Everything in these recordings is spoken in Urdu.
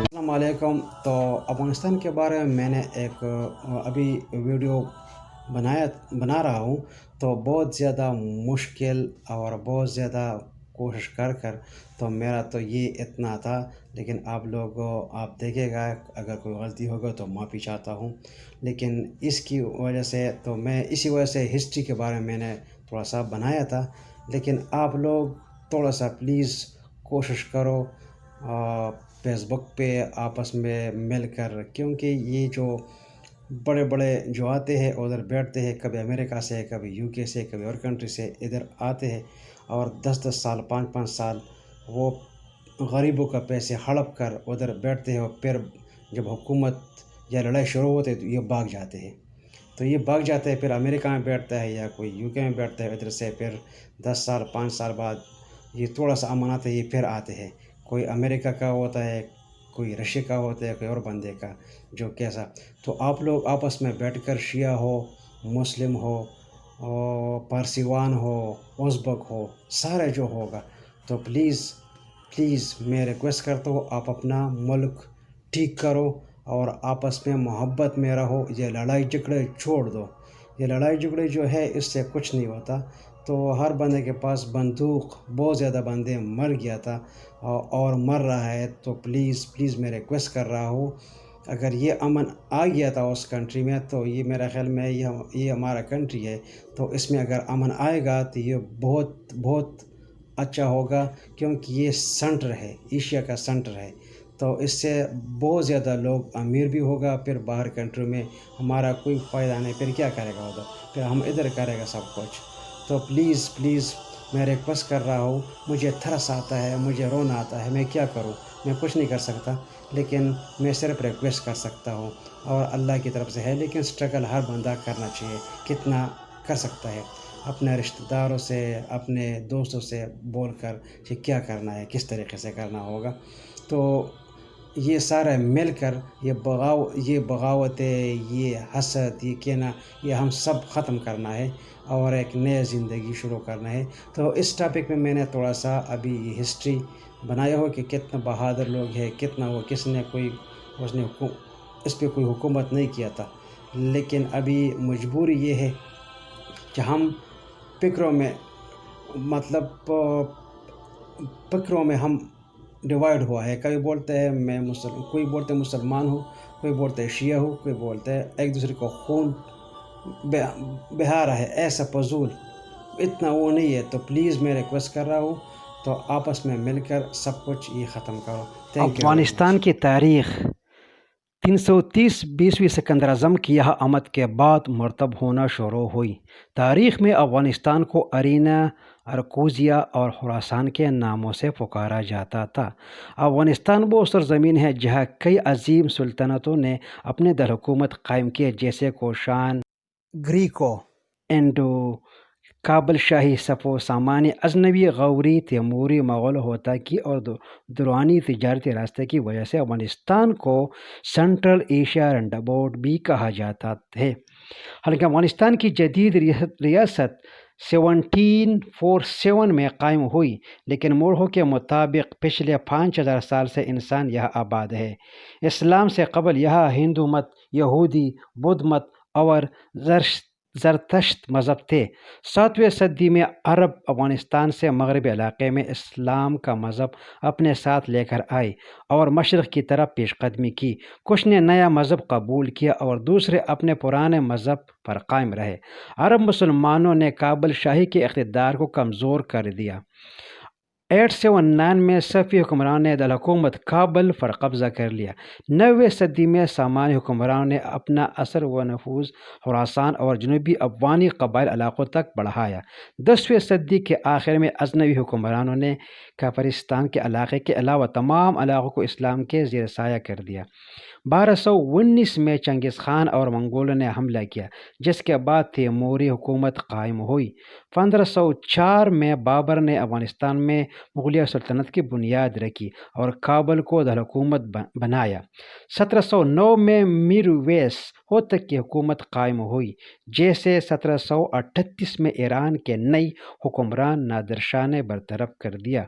السلام علیکم۔ تو افغانستان کے بارے میں نے ایک ابھی ویڈیو بنا رہا ہوں، تو بہت زیادہ مشکل اور بہت زیادہ کوشش کر تو میرا تو یہ اتنا تھا، لیکن آپ دیکھے گا، اگر کوئی غلطی ہوگا تو معافی چاہتا ہوں۔ لیکن اس کی وجہ سے تو میں اسی وجہ سے ہسٹری کے بارے میں نے تھوڑا سا بنایا تھا، لیکن آپ لوگ تھوڑا سا پلیز کوشش کرو فیس بک پہ آپس میں مل کر، کیونکہ یہ جو بڑے بڑے جو آتے ہیں ادھر بیٹھتے ہیں، کبھی امریکہ سے، کبھی یو کے سے، کبھی اور کنٹری سے ادھر آتے ہیں، اور 10 10 سال 5 5 سال وہ غریبوں کا پیسے ہڑپ کر ادھر بیٹھتے ہیں، اور پھر جب حکومت یا لڑائی شروع ہوتے تو یہ بھاگ جاتے ہیں، پھر امریکہ میں بیٹھتا ہے یا کوئی یو کے میں بیٹھتا ہے، ادھر سے پھر 10 سال 5 سال بعد یہ تھوڑا سا امن آتا ہے، یہ پھر آتے ہیں، کوئی امریکہ کا ہوتا ہے، کوئی رشیا کا ہوتا ہے، کوئی اور بندے کا جو کیسا۔ تو آپ لوگ آپس میں بیٹھ کر، شیعہ ہو، مسلم ہو، پارسیوان ہو، ازبک ہو، سارے جو ہوگا، تو پلیز میں ریکویسٹ کرتا ہوں، آپ اپنا ملک ٹھیک کرو اور آپس میں محبت میں رہو، یہ لڑائی جھگڑے چھوڑ دو۔ یہ لڑائی جھگڑے جو ہے اس سے کچھ نہیں ہوتا، تو ہر بندے کے پاس بندوق، بہت زیادہ بندے مر گیا تھا اور مر رہا ہے، تو پلیز میں ریکویسٹ کر رہا ہوں، اگر یہ امن آ گیا تھا اس کنٹری میں، تو یہ میرا خیال میں یہ ہمارا کنٹری ہے، تو اس میں اگر امن آئے گا تو یہ بہت بہت اچھا ہوگا، کیونکہ یہ سنٹر ہے، ایشیا کا سنٹر ہے، تو اس سے بہت زیادہ لوگ امیر بھی ہوگا، پھر باہر کنٹری میں ہمارا کوئی فائدہ نہیں، پھر کیا کرے گا ادھر، پھر ہم ادھر کرے گا سب کچھ۔ تو پلیز میں ریکویسٹ کر رہا ہوں، مجھے ترس آتا ہے، مجھے رونا آتا ہے، میں کیا کروں، میں کچھ نہیں کر سکتا، لیکن میں صرف ریکویسٹ کر سکتا ہوں، اور اللہ کی طرف سے ہے، لیکن سٹرگل ہر بندہ کرنا چاہیے، کتنا کر سکتا ہے، اپنے رشتہ داروں سے، اپنے دوستوں سے بول کر کہ کیا کرنا ہے، کس طریقے سے کرنا ہوگا، تو یہ سارا مل کر یہ بغاوتیں، یہ حسد، یہ کینہ، یہ ہم سب ختم کرنا ہے اور ایک نئے زندگی شروع کرنا ہے۔ تو اس ٹاپک میں نے تھوڑا سا ابھی یہ ہسٹری بنایا ہو کہ کتنا بہادر لوگ ہیں، کتنا وہ اس پہ کوئی حکومت نہیں کیا تھا، لیکن ابھی مجبوری یہ ہے کہ ہم فکروں میں مطلب فکروں میں ہم ڈیوائڈ ہوا ہے، کوئی بولتے ہیں میں کوئی بولتے مسلمان ہوں، کوئی بولتے ہے شیعہ ہوں، کوئی بولتے ہے ایک دوسرے کو خون بہا رہا ہے، ایسا فضول اتنا وہ نہیں ہے، تو پلیز میں ریکویسٹ کر رہا ہوں، تو آپس میں مل کر سب کچھ یہ ختم کرو۔ Thank you very much. Afghanistan کی تاریخ 330 بیسویں سکندر اعظم کی یہ آمد کے بعد مرتب ہونا شروع ہوئی۔ تاریخ میں افغانستان کو ارینا، ارکوزیا اور خراسان کے ناموں سے پکارا جاتا تھا۔ افغانستان وہ سرزمین ہے جہاں کئی عظیم سلطنتوں نے اپنے دارالحکومت قائم کیے، جیسے کوشان، گریکو، انڈو، کابل شاہی، صفو، سامانی، غزنوی، غوری، تیموری، مغل، ہوتاکی اور درانی تجارتی راستے کی وجہ سے افغانستان کو سنٹرل ایشیا رنڈابورڈ بھی کہا جاتا ہے۔ حالانکہ افغانستان کی جدید ریاست 1747 میں قائم ہوئی، لیکن مورخوں کے مطابق پچھلے 5000 سال سے انسان یہاں آباد ہے۔ اسلام سے قبل یہاں ہندو مت، یہودی، بدھ مت اور زرتشت مذہب تھے۔ 7ویں صدی میں عرب افغانستان سے مغربی علاقے میں اسلام کا مذہب اپنے ساتھ لے کر آئے اور مشرق کی طرف پیش قدمی کی۔ کچھ نے نیا مذہب قبول کیا اور دوسرے اپنے پرانے مذہب پر قائم رہے۔ عرب مسلمانوں نے کابل شاہی کے اقتدار کو کمزور کر دیا۔ 879 میں صفوی حکمرانوں نے دارالحکومت کابل پر قبضہ کر لیا۔ 9ویں صدی میں سامانی حکمرانوں نے اپنا اثر و نفوذ خراسان اور جنوبی افغانی قبائلی علاقوں تک بڑھایا۔ 10ویں صدی کے آخر میں غزنوی حکمرانوں نے کافرستان کے علاقے کے علاوہ تمام علاقوں کو اسلام کے زیر سایہ کر دیا۔ 1219 میں چنگیز خان اور منگولوں نے حملہ کیا، جس کے بعد تیموری حکومت قائم ہوئی۔ 1504 میں بابر نے افغانستان میں مغلیہ سلطنت کی بنیاد رکھی اور کابل کو دارالحکومت بنایا۔ 1709 میں میر ویس ہوتک کی حکومت قائم ہوئی، جیسے 1738 میں ایران کے نئی حکمران نادر شاہ نے برطرف کر دیا۔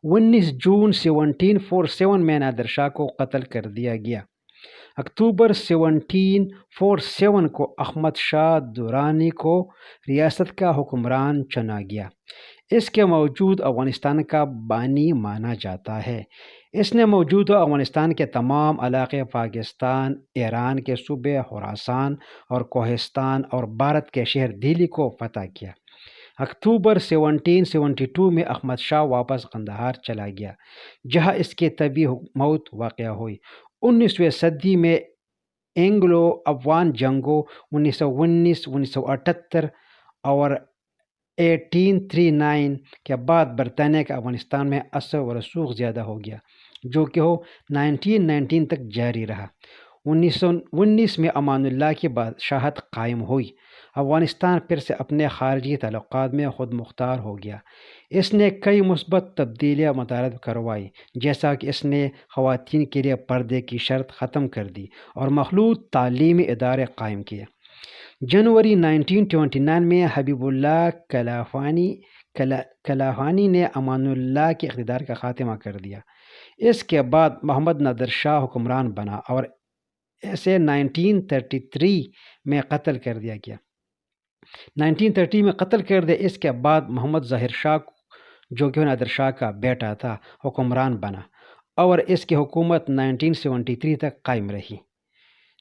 19 جون 1747 میں نادر شاہ کو قتل کر دیا گیا۔ اکتوبر 1747 کو احمد شاہ درانی کو ریاست کا حکمران چنا گیا۔ اس کے موجود افغانستان کا بانی مانا جاتا ہے۔ اس نے موجودہ افغانستان کے تمام علاقے، پاکستان، ایران کے صوبے خراسان اور کوہستان اور بھارت کے شہر دہلی کو فتح کیا۔ اکتوبر 1772 میں احمد شاہ واپس قندھار چلا گیا، جہاں اس کی طبی موت واقع ہوئی۔ 19ویں صدی میں اینگلو افغان جنگوں 1919، 1978 اور 1839 کے بعد برطانیہ کا افغانستان میں اثر و رسوخ زیادہ ہو گیا، جو کہ 1919 تک جاری رہا۔ 1919 میں امان اللہ کی بادشاہت قائم ہوئی۔ افغانستان پھر سے اپنے خارجی تعلقات میں خود مختار ہو گیا۔ اس نے کئی مثبت تبدیلیاں متعارف کروائی، جیسا کہ اس نے خواتین کے لیے پردے کی شرط ختم کر دی اور مخلوط تعلیمی ادارے قائم کیے۔ جنوری 1929 میں حبیب اللہ کلافانی نے امان اللہ کے اقتدار کا خاتمہ کر دیا۔ اس کے بعد محمد نادر شاہ حکمران بنا اور اسے 1933 میں قتل کر دیا گیا۔ 1930 میں قتل کر دیا۔ اس کے بعد محمد ظاہر شاہ، جو کہ نادر شاہ کا بیٹا تھا، حکمران بنا اور اس کی حکومت 1973 تک قائم رہی۔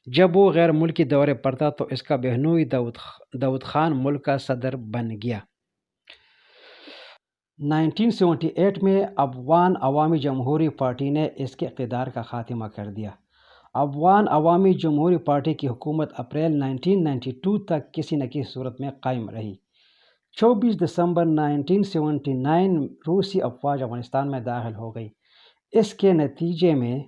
جب وہ غیر ملکی دورے پر تھا تو اس کا بہنوئی داؤد خان ملک کا صدر بن گیا۔ 1978 میں افغان عوامی جمہوری پارٹی نے اس کے اقتدار کا خاتمہ کر دیا۔ افغان عوامی جمہوری پارٹی کی حکومت اپریل 1992 تک کسی نہ کسی صورت میں قائم رہی۔ 24 دسمبر 1979 روسی افواج افغانستان میں داخل ہو گئی۔ اس کے نتیجے میں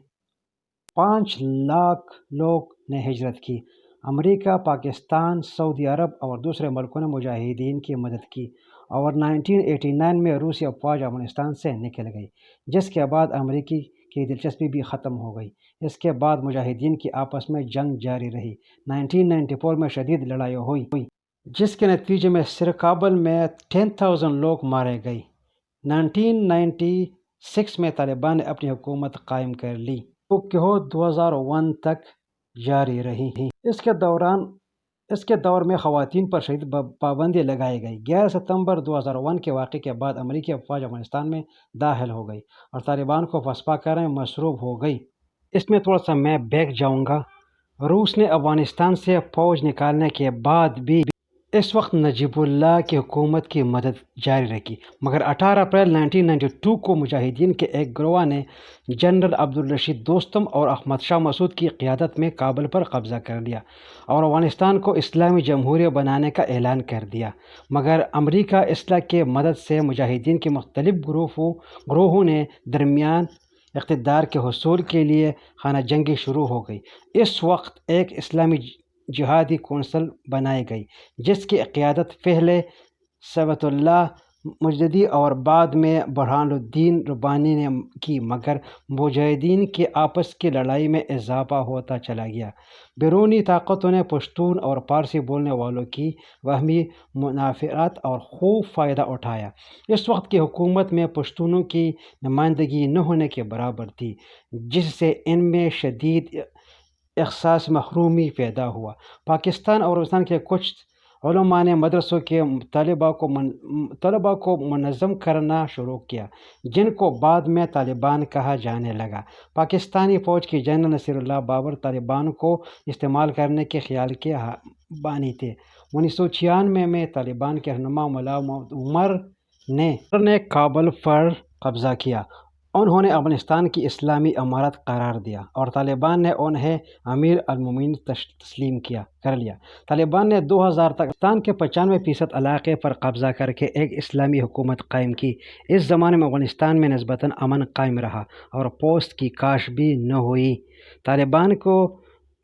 5 لاکھ لوگ نے ہجرت کی۔ امریکہ، پاکستان، سعودی عرب اور دوسرے ملکوں نے مجاہدین کی مدد کی اور 1989 میں روسی افواج افغانستان سے نکل گئی، جس کے بعد امریکی کی دلچسپی بھی ختم ہو گئی۔ اس کے بعد مجاہدین کی آپس میں جنگ جاری رہی۔ 1994 میں شدید لڑائی ہوئی، جس کے نتیجے میں صرف کابل میں 10,000 لوگ مارے گئے۔ 1996 میں طالبان نے اپنی حکومت قائم کر لی، جو کہ 2001 تک جاری رہی۔ اس کے دور میں خواتین پر شدید پابندی لگائی گئی۔ 11 ستمبر 2001 کے واقعے کے بعد امریکی افواج افغانستان میں داخل ہو گئی اور طالبان کو پسپا کرنے میں مصروف ہو گئی۔ اس میں تھوڑا سا میں بیک جاؤں گا۔ روس نے افغانستان سے فوج نکالنے کے بعد بھی اس وقت نجیب اللہ کی حکومت کی مدد جاری رکھی، مگر 18 اپریل 1992 کو مجاہدین کے ایک گروہ نے جنرل عبدالرشید دوستم اور احمد شاہ مسعود کی قیادت میں کابل پر قبضہ کر لیا اور افغانستان کو اسلامی جمہوریہ بنانے کا اعلان کر دیا۔ مگر امریکہ اسلحہ کی مدد سے مجاہدین کے مختلف گروہوں نے درمیان اقتدار کے حصول کے لیے خانہ جنگی شروع ہو گئی۔ اس وقت ایک اسلامی جہادی کونسل بنائی گئی، جس کی قیادت پہلے صفوت اللہ مجددی اور بعد میں برہان الدین ربانی نے کی، مگر مجاہدین کی آپس کی لڑائی میں اضافہ ہوتا چلا گیا۔ بیرونی طاقتوں نے پشتون اور فارسی بولنے والوں کی باہمی منافعات اور خوب فائدہ اٹھایا۔ اس وقت کی حکومت میں پشتونوں کی نمائندگی نہ ہونے کے برابر تھی، جس سے ان میں شدید احساس محرومی پیدا ہوا۔ پاکستان اور افغانستان کے کچھ علماء نے مدرسوں کے طلباء کو منظم کرنا شروع کیا، جن کو بعد میں طالبان کہا جانے لگا۔ پاکستانی فوج کے جنرل نصیر اللہ بابر طالبان کو استعمال کرنے کے خیال کے بانی تھے۔ 1996 میں طالبان کے رہنما ملا محمد عمر نے کابل پر قبضہ کیا۔ انہوں نے افغانستان کی اسلامی امارت قرار دیا اور طالبان نے انہیں امیر المومنین تسلیم کر لیا۔ طالبان نے 2000 تک افغانستان کے 95% علاقے پر قبضہ کر کے ایک اسلامی حکومت قائم کی۔ اس زمانے میں افغانستان میں نسبتاً امن قائم رہا اور پوست کی کاشت بھی نہ ہوئی۔ طالبان کو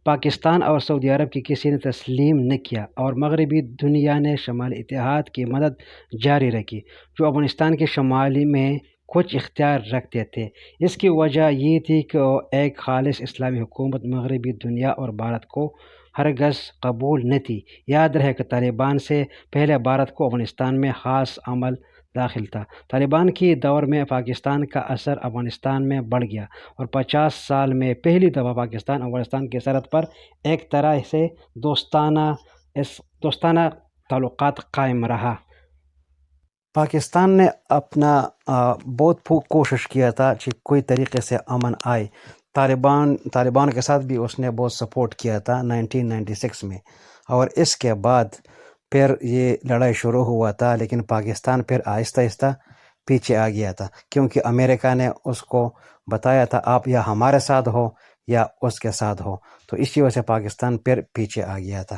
پاکستان اور سعودی عرب کی کسی نے تسلیم نہ کیا اور مغربی دنیا نے شمالی اتحاد کی مدد جاری رکھی، جو افغانستان کے شمال میں کچھ اختیار رکھتے تھے۔ اس کی وجہ یہ تھی کہ ایک خالص اسلامی حکومت مغربی دنیا اور بھارت کو ہرگز قبول نہ تھی۔ یاد رہے کہ طالبان سے پہلے بھارت کو افغانستان میں خاص عمل داخل تھا۔ طالبان کی دور میں پاکستان کا اثر افغانستان میں بڑھ گیا اور 50 سال میں پہلی دفعہ پاکستان افغانستان کی سرحد پر ایک طرح سے دوستانہ تعلقات قائم رہا۔ پاکستان نے اپنا بہت کوشش کیا تھا کہ کوئی طریقے سے امن آئے۔ طالبان کے ساتھ بھی اس نے بہت سپورٹ کیا تھا 1996 میں، اور اس کے بعد پھر یہ لڑائی شروع ہوا تھا، لیکن پاکستان پھر آہستہ آہستہ پیچھے آ گیا تھا، کیونکہ امریکہ نے اس کو بتایا تھا آپ یا ہمارے ساتھ ہو یا اس کے ساتھ ہو، تو اسی وجہ سے پاکستان پھر پیچھے آ گیا تھا۔